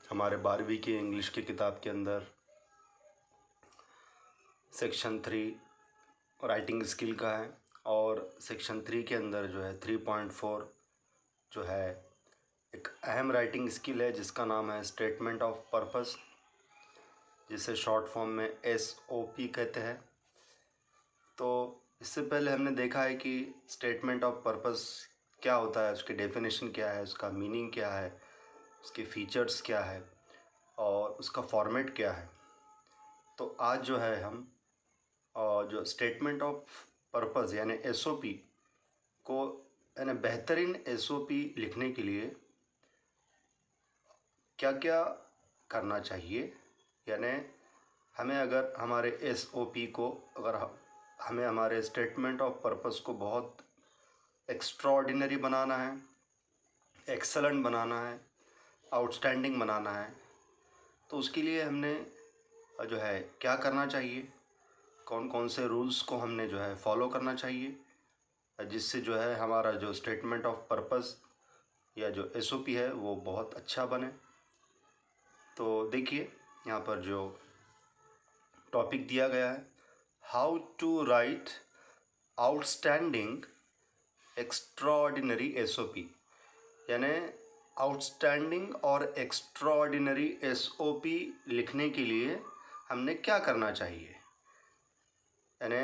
हमारे 12वीं की इंग्लिश की किताब के अंदर सेक्शन 3 राइटिंग स्किल का है और सेक्शन 3 के अंदर जो है 3.4 जो है एक अहम राइटिंग स्किल है जिसका नाम है स्टेटमेंट ऑफ पर्पस, जिसे शॉर्ट फॉर्म में SOP कहते हैं। तो इससे पहले हमने देखा है कि स्टेटमेंट ऑफ पर्पस क्या होता है, उसकी डेफिनेशन क्या है, उसका मीनिंग क्या है, उसके फीचर्स क्या है और उसका फॉर्मेट क्या है। तो आज जो है हम जो स्टेटमेंट ऑफ पर्पस यानी SOP को यानी बेहतरीन SOP लिखने के लिए क्या क्या करना चाहिए, यानी हमें अगर हमारे SOP को हमें हमारे स्टेटमेंट ऑफ पर्पस को बहुत एक्स्ट्राऑर्डिनरी बनाना है, एक्सेलेंट बनाना है, आउटस्टैंडिंग बनाना है, तो उसके लिए हमने जो है क्या करना चाहिए, कौन कौन से रूल्स को हमने जो है फॉलो करना चाहिए, जिससे जो है हमारा जो स्टेटमेंट ऑफ पर्पस या जो SOP है वो बहुत अच्छा बने। तो देखिए यहाँ पर जो टॉपिक दिया गया है, how to write outstanding extraordinary SOP, यानी आउटस्टैंडिंग और एक्स्ट्राऑर्डिनरी SOP लिखने के लिए हमने क्या करना चाहिए, यानी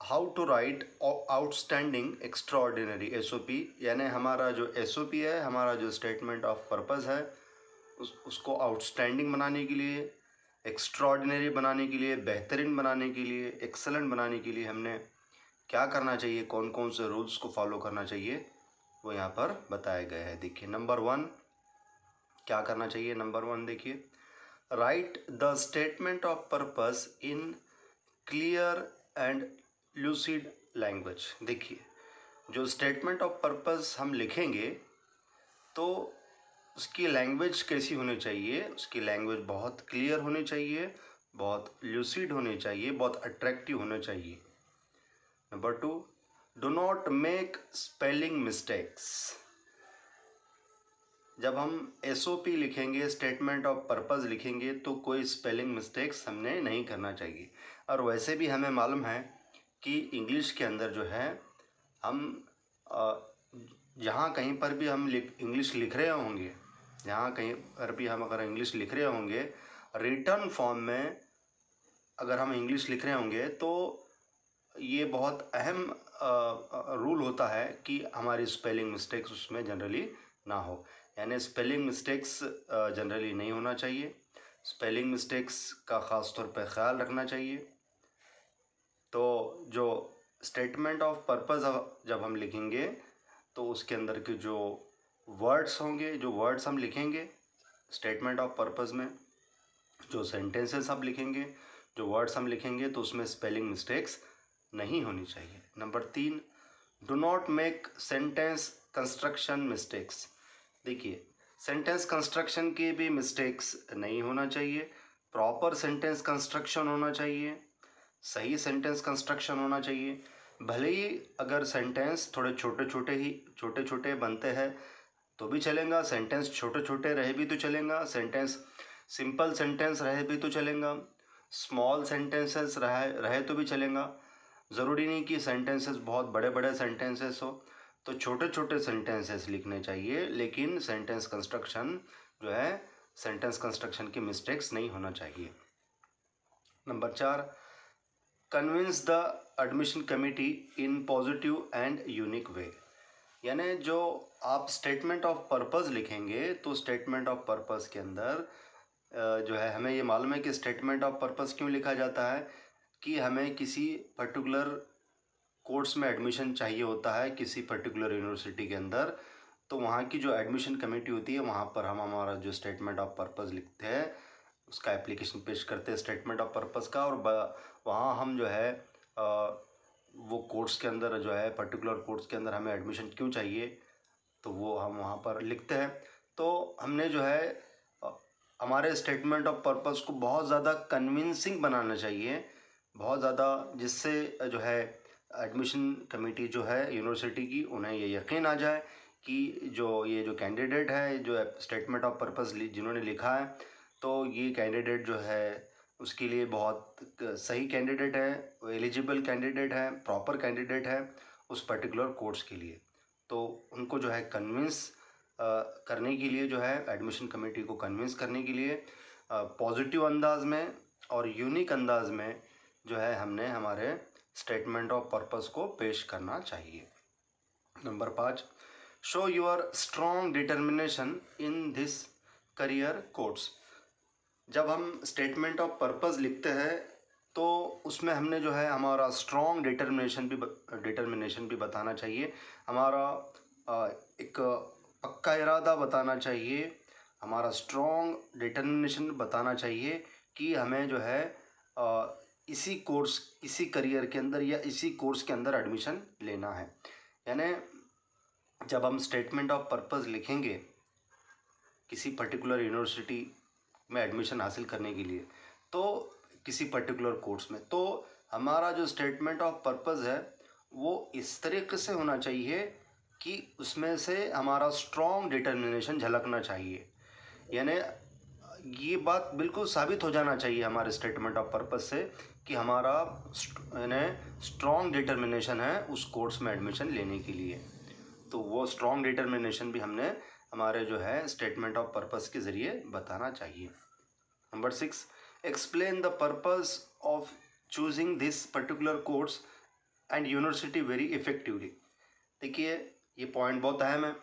how to write outstanding extraordinary SOP, यानी हमारा जो SOP है, हमारा जो स्टेटमेंट ऑफ पर्पस है, उसको आउटस्टैंडिंग बनाने के लिए, एक्स्ट्राऑर्डिनरी बनाने के लिए, बेहतरीन बनाने के लिए, एक्सेलेंट बनाने के लिए हमने क्या करना चाहिए, कौन कौन से रूल्स को फॉलो करना चाहिए, वो यहाँ पर बताया गया है। देखिए नंबर 1 क्या करना चाहिए। नंबर 1 देखिए, right the statement of purpose in clear and lucid language. देखिए जो स्टेटमेंट ऑफ पर्पस हम लिखेंगे तो उसकी लैंग्वेज कैसी होनी चाहिए, उसकी लैंग्वेज बहुत क्लियर होनी चाहिए, बहुत लूसिड होनी चाहिए, बहुत अट्रैक्टिव होना चाहिए। Number 2, do not make spelling mistakes. जब हम SOP लिखेंगे, स्टेटमेंट ऑफ पर्पस लिखेंगे, तो कोई स्पेलिंग मिस्टेक्स हमने नहीं करना चाहिए। और वैसे भी हमें मालूम है कि इंग्लिश के अंदर जो है हम जहाँ कहीं पर भी हम इंग्लिश लिख रहे होंगे, जहाँ कहीं पर भी हम अगर इंग्लिश लिख रहे होंगे, रिटर्न फॉर्म में अगर हम इंग्लिश लिख रहे होंगे, तो ये बहुत अहम रूल होता है कि हमारी स्पेलिंग मिस्टेक्स उसमें जनरली ना हो, यानी स्पेलिंग मिस्टेक्स जनरली नहीं होना चाहिए। स्पेलिंग मिस्टेक्स का ख़ास तौर पर ख्याल रखना चाहिए। तो जो स्टेटमेंट ऑफ पर्पस जब हम लिखेंगे तो उसके अंदर के जो वर्ड्स होंगे, जो वर्ड्स हम लिखेंगे स्टेटमेंट ऑफ पर्पस में, जो सेंटेंसेस हम लिखेंगे, जो वर्ड्स हम लिखेंगे, तो उसमें स्पेलिंग मिस्टेक्स नहीं होनी चाहिए। Number 3, do not make sentence construction mistakes. देखिए सेंटेंस कंस्ट्रक्शन के भी मिस्टेक्स नहीं होना चाहिए, प्रॉपर सेंटेंस कंस्ट्रक्शन होना चाहिए, सही सेंटेंस कंस्ट्रक्शन होना चाहिए। भले ही अगर सेंटेंस थोड़े छोटे छोटे बनते हैं तो भी चलेगा, सेंटेंस छोटे छोटे रहे भी तो चलेगा, सेंटेंस सिंपल सेंटेंस रहे भी तो चलेगा, स्मॉल सेंटेंसेस रहे तो भी चलेगा। ज़रूरी नहीं कि सेंटेंसेस बहुत बड़े बड़े सेंटेंसेस हो, तो छोटे छोटे सेंटेंसेस लिखने चाहिए, लेकिन सेंटेंस कंस्ट्रक्शन जो है, सेंटेंस कंस्ट्रक्शन की मिस्टेक्स नहीं होना चाहिए। Number 4, convince the admission committee in positive and unique way. यानी जो आप स्टेटमेंट ऑफ पर्पस लिखेंगे, तो स्टेटमेंट ऑफ पर्पस के अंदर जो है हमें ये मालूम है कि स्टेटमेंट ऑफ पर्पस क्यों लिखा जाता है, कि हमें किसी पर्टिकुलर कोर्स में एडमिशन चाहिए होता है किसी पर्टिकुलर यूनिवर्सिटी के अंदर, तो वहाँ की जो एडमिशन कमेटी होती है, वहाँ पर हम हमारा जो स्टेटमेंट ऑफ पर्पस लिखते हैं, उसका एप्लीकेशन पेश करते हैं स्टेटमेंट ऑफ पर्पस का, और वहाँ हम जो है वो कोर्स के अंदर जो है, पर्टिकुलर कोर्स के अंदर हमें एडमिशन क्यों चाहिए, तो वो हम वहाँ पर लिखते हैं। तो हमने जो है हमारे स्टेटमेंट ऑफ पर्पस को बहुत ज़्यादा कन्विंसिंग बनाना चाहिए, बहुत ज़्यादा, जिससे जो है एडमिशन कमेटी जो है यूनिवर्सिटी की, उन्हें ये यकीन आ जाए कि ये जो कैंडिडेट है, जो स्टेटमेंट ऑफ पर्पस जिन्होंने लिखा है, तो ये कैंडिडेट जो है उसके लिए बहुत सही कैंडिडेट है, एलिजिबल कैंडिडेट है, प्रॉपर कैंडिडेट है उस पर्टिकुलर कोर्स के लिए। तो उनको जो है कन्विंस करने के लिए, जो है एडमिशन कमेटी को कन्विंस करने के लिए पॉजिटिव अंदाज में और यूनिक अंदाज में जो है हमने हमारे स्टेटमेंट ऑफ पर्पस को पेश करना चाहिए। Number 5, show your strong determination in this career course. जब हम स्टेटमेंट ऑफ पर्पस लिखते हैं तो उसमें हमने जो है हमारा स्ट्रॉन्ग डिटर्मिनेशन भी बताना चाहिए, हमारा एक पक्का इरादा बताना चाहिए, हमारा स्ट्रॉन्ग डिटर्मिनेशन बताना चाहिए कि हमें जो है इसी करियर के अंदर या इसी कोर्स के अंदर एडमिशन लेना है। यानी जब हम स्टेटमेंट ऑफ पर्पस लिखेंगे किसी पर्टिकुलर यूनिवर्सिटी में एडमिशन हासिल करने के लिए, तो किसी पर्टिकुलर कोर्स में, तो हमारा जो स्टेटमेंट ऑफ पर्पस है वो इस तरीके से होना चाहिए कि उसमें से हमारा स्ट्रॉन्ग डिटर्मिनेशन झलकना चाहिए। यानी ये बात बिल्कुल साबित हो जाना चाहिए हमारे स्टेटमेंट ऑफ पर्पस से कि हमारा यानी स्ट्रॉन्ग डिटर्मिनेशन है उस कोर्स में एडमिशन लेने के लिए। तो वो स्ट्रॉन्ग डिटर्मिनेशन भी हमने हमारे जो है स्टेटमेंट ऑफ पर्पस के ज़रिए बताना चाहिए। Number 6, explain the purpose of choosing this particular course and university very effectively. देखिए ये पॉइंट बहुत अहम है।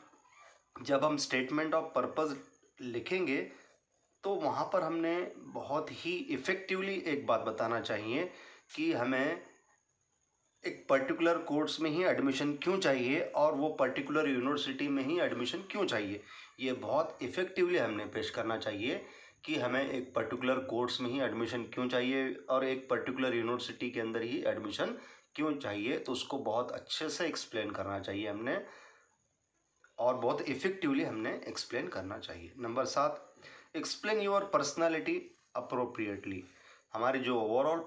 जब हम स्टेटमेंट ऑफ पर्पस लिखेंगे तो वहाँ पर हमने बहुत ही इफ़ेक्टिवली एक बात बताना चाहिए कि हमें एक पर्टिकुलर कोर्स में ही एडमिशन क्यों चाहिए और वो पर्टिकुलर यूनिवर्सिटी में ही एडमिशन क्यों चाहिए। ये बहुत इफ़ेक्टिवली हमने पेश करना चाहिए कि हमें एक पर्टिकुलर कोर्स में ही एडमिशन क्यों चाहिए और एक पर्टिकुलर यूनिवर्सिटी के अंदर ही एडमिशन क्यों चाहिए। तो उसको बहुत अच्छे से एक्सप्लेन करना चाहिए हमने और बहुत इफ़ेक्टिवली हमने एक्सप्लेन करना चाहिए। Number 7, explain your personality appropriately. हमारी जो ओवरऑल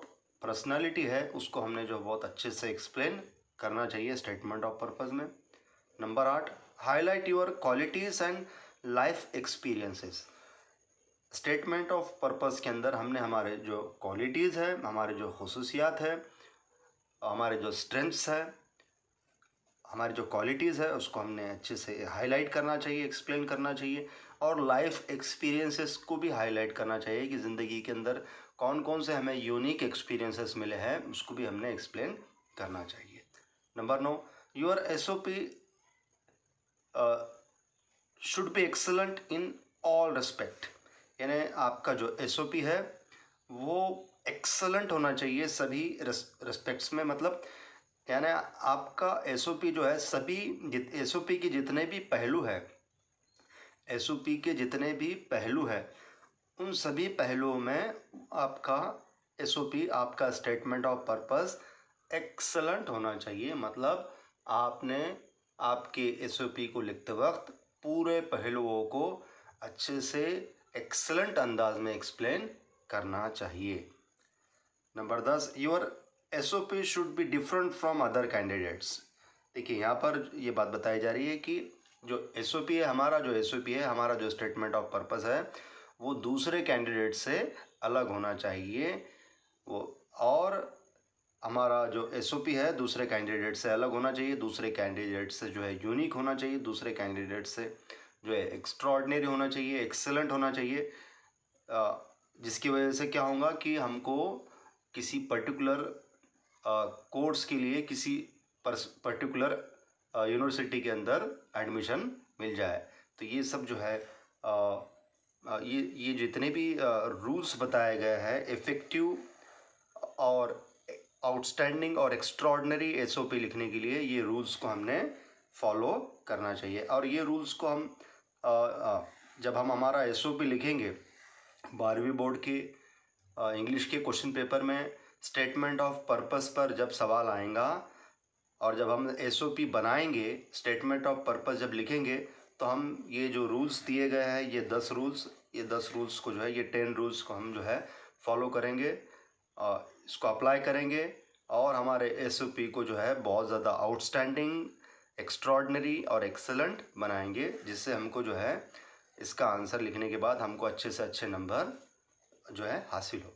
पर्सनालिटी है उसको हमने जो बहुत अच्छे से एक्सप्लेन करना चाहिए स्टेटमेंट ऑफ पर्पस में। Number 8, highlight your qualities and life experiences. Statement of purpose के अंदर हमने हमारे जो क्वालिटीज़ है, हमारे जो खसूसियात है, हमारे जो स्ट्रेंथ्स है, हमारी जो क्वालिटीज़ है उसको हमने अच्छे से हाईलाइट करना चाहिए, एक्सप्लेन करना चाहिए और लाइफ एक्सपीरियंसेस को भी हाईलाइट करना चाहिए कि ज़िंदगी के अंदर कौन कौन से हमें यूनिक एक्सपीरियंसेस मिले हैं उसको भी हमने एक्सप्लेन करना चाहिए। Number 9, your SOP should be excellent in all respect. यानी आपका जो SOP है वो एक्सलेंट होना चाहिए सभी रिस्पेक्ट्स में। मतलब यानी आपका SOP जो है सभी SOP के जितने भी पहलू है, SOP के जितने भी पहलू है उन सभी पहलुओं में आपका SOP, आपका स्टेटमेंट ऑफ पर्पस एक्सलेंट होना चाहिए। मतलब आपने आपके SOP को लिखते वक्त पूरे पहलुओं को अच्छे से एक्सलेंट अंदाज में एक्सप्लेन करना चाहिए। Number 10, your SOP should be different from other candidates. देखिए यहाँ पर ये बात बताई जा रही है कि जो SOP है, हमारा जो SOP है, हमारा जो स्टेटमेंट ऑफ पर्पस है वो दूसरे कैंडिडेट से अलग होना चाहिए। वो और हमारा जो SOP है दूसरे कैंडिडेट से अलग होना चाहिए, दूसरे कैंडिडेट से जो है यूनिक होना चाहिए, दूसरे कैंडिडेट से जो है एक्स्ट्राऑर्डिनरी होना चाहिए, एक्सेलेंट होना चाहिए, जिसकी वजह से क्या होगा कि हमको किसी पर्टिकुलर कोर्स के लिए किसी पर्टिकुलर यूनिवर्सिटी के अंदर एडमिशन मिल जाए। तो ये सब जो है ये जितने भी रूल्स बताए गए हैं इफ़ेक्टिव और आउटस्टैंडिंग और एक्स्ट्राऑर्डिनरी SOP लिखने के लिए, ये रूल्स को हमने फॉलो करना चाहिए। और ये रूल्स को हम जब हम हमारा SOP लिखेंगे 12वीं बोर्ड के इंग्लिश के क्वेश्चन पेपर में स्टेटमेंट ऑफ पर्पस पर जब सवाल आएगा और जब हम SOP बनाएंगे, स्टेटमेंट ऑफ पर्पस जब लिखेंगे तो हम ये जो रूल्स दिए गए हैं ये 10 रूल्स को जो है, ये 10 रूल्स को हम जो है फॉलो करेंगे, इसको अप्लाई करेंगे और हमारे SOP को जो है बहुत ज़्यादा आउटस्टैंडिंग एक्स्ट्रॉर्डनरी और एक्सेलेंट बनाएंगे, जिससे हमको जो है इसका आंसर लिखने के बाद हमको अच्छे से अच्छे नंबर जो है हासिल हो।